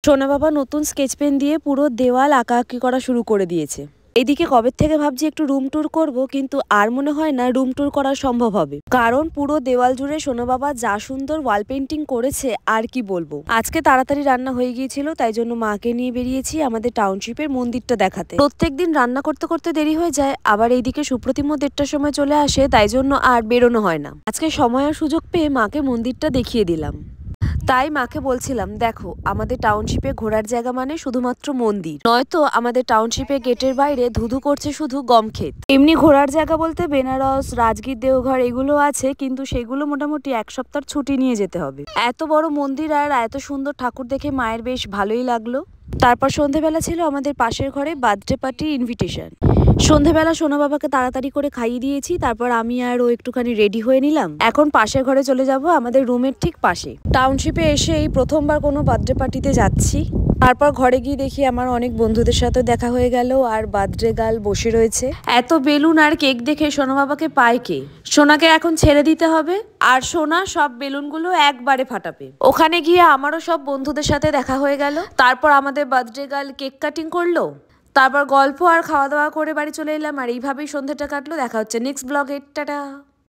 সোনা বাবা নতুন স্কেচ পেন দিয়ে পুরো দেওয়াল আঁকাআঁকি করা শুরু করে দিয়েছে। এদিকে কবে থেকে ভাবছি একটু রুম ট্যুর করব, কিন্তু আর মনে হয় না রুম ট্যুর করা সম্ভব হবে, কারণ পুরো দেওয়াল জুড়ে সোনা বাবা যা সুন্দর ওয়াল পেন্টিং করেছে আর কি বলবো। আজকে তাড়াতাড়ি রান্না হয়ে গিয়েছিল, তাই জন্য মাকে নিয়ে বেরিয়েছি আমাদের টাউনশিপের মন্দিরটা দেখাতে। প্রত্যেকদিন রান্না করতে করতে দেরি হয়ে যায়, আবার এইদিকে সুপ্রতিমও 1:30টার সময় চলে আসে, তাই জন্য আর বেরোনো হয় না। আজকে সময় আর সুযোগ পেয়ে মাকে মন্দিরটা দেখিয়ে দিলাম। তাই মাকে বলছিলাম, দেখো আমাদের টাউনশিপে ঘোরার জায়গা মানে শুধুমাত্র মন্দির, নয়তো আমাদের টাউনশিপে গেটের বাইরে ধুধু করছে শুধু গম ক্ষেত। এমনি ঘোরার জায়গা বলতে বেনারস, রাজগীর, দেওঘর এগুলো আছে, কিন্তু সেগুলো মোটামুটি 1 সপ্তাহ ছুটি নিয়ে যেতে হবে। এত বড় মন্দির আর এত সুন্দর ঠাকুর দেখে মায়ের বেশ ভালোই লাগলো। তারপর সন্ধেবেলা ছিল আমাদের পাশের ঘরে বার্থডে পার্টি ইনভিটেশন। সন্ধেবেলা সোনা বাবাকে তাড়াতাড়ি করে খাইয়ে দিয়েছি, তারপর আমি আর ও একটুখানি রেডি হয়ে নিলাম। এখন পাশের ঘরে চলে যাব, আমাদের রুমের ঠিক পাশে। টাউনশিপে এসে এই প্রথমবার কোনো বার্থডে পার্টিতে যাচ্ছি। তারপর ঘরে গিয়ে দেখি আমার অনেক বন্ধুদের সাথে দেখা হয়ে গেল, আর বার্থডে গার্ল বসে রয়েছে। এত বেলুন আর কেক দেখে সোনা বাবাকে পায় কে? সোনাকে এখন ছেড়ে দিতে হবে, আর সোনা সব বেলুনগুলো একবারে ফাটাবে। ওখানে গিয়ে আমারও সব বন্ধুদের সাথে দেখা হয়ে গেল। তারপর আমাদের বার্থডে গার্ল কেক কাটিং করলো, তারপর গল্প আর খাওয়া দাওয়া করে বাড়ি চলে এলাম। আর এইভাবেই সন্ধ্যাটা কাটলো। দেখা হচ্ছে নেক্সট ব্লগে। টাটা।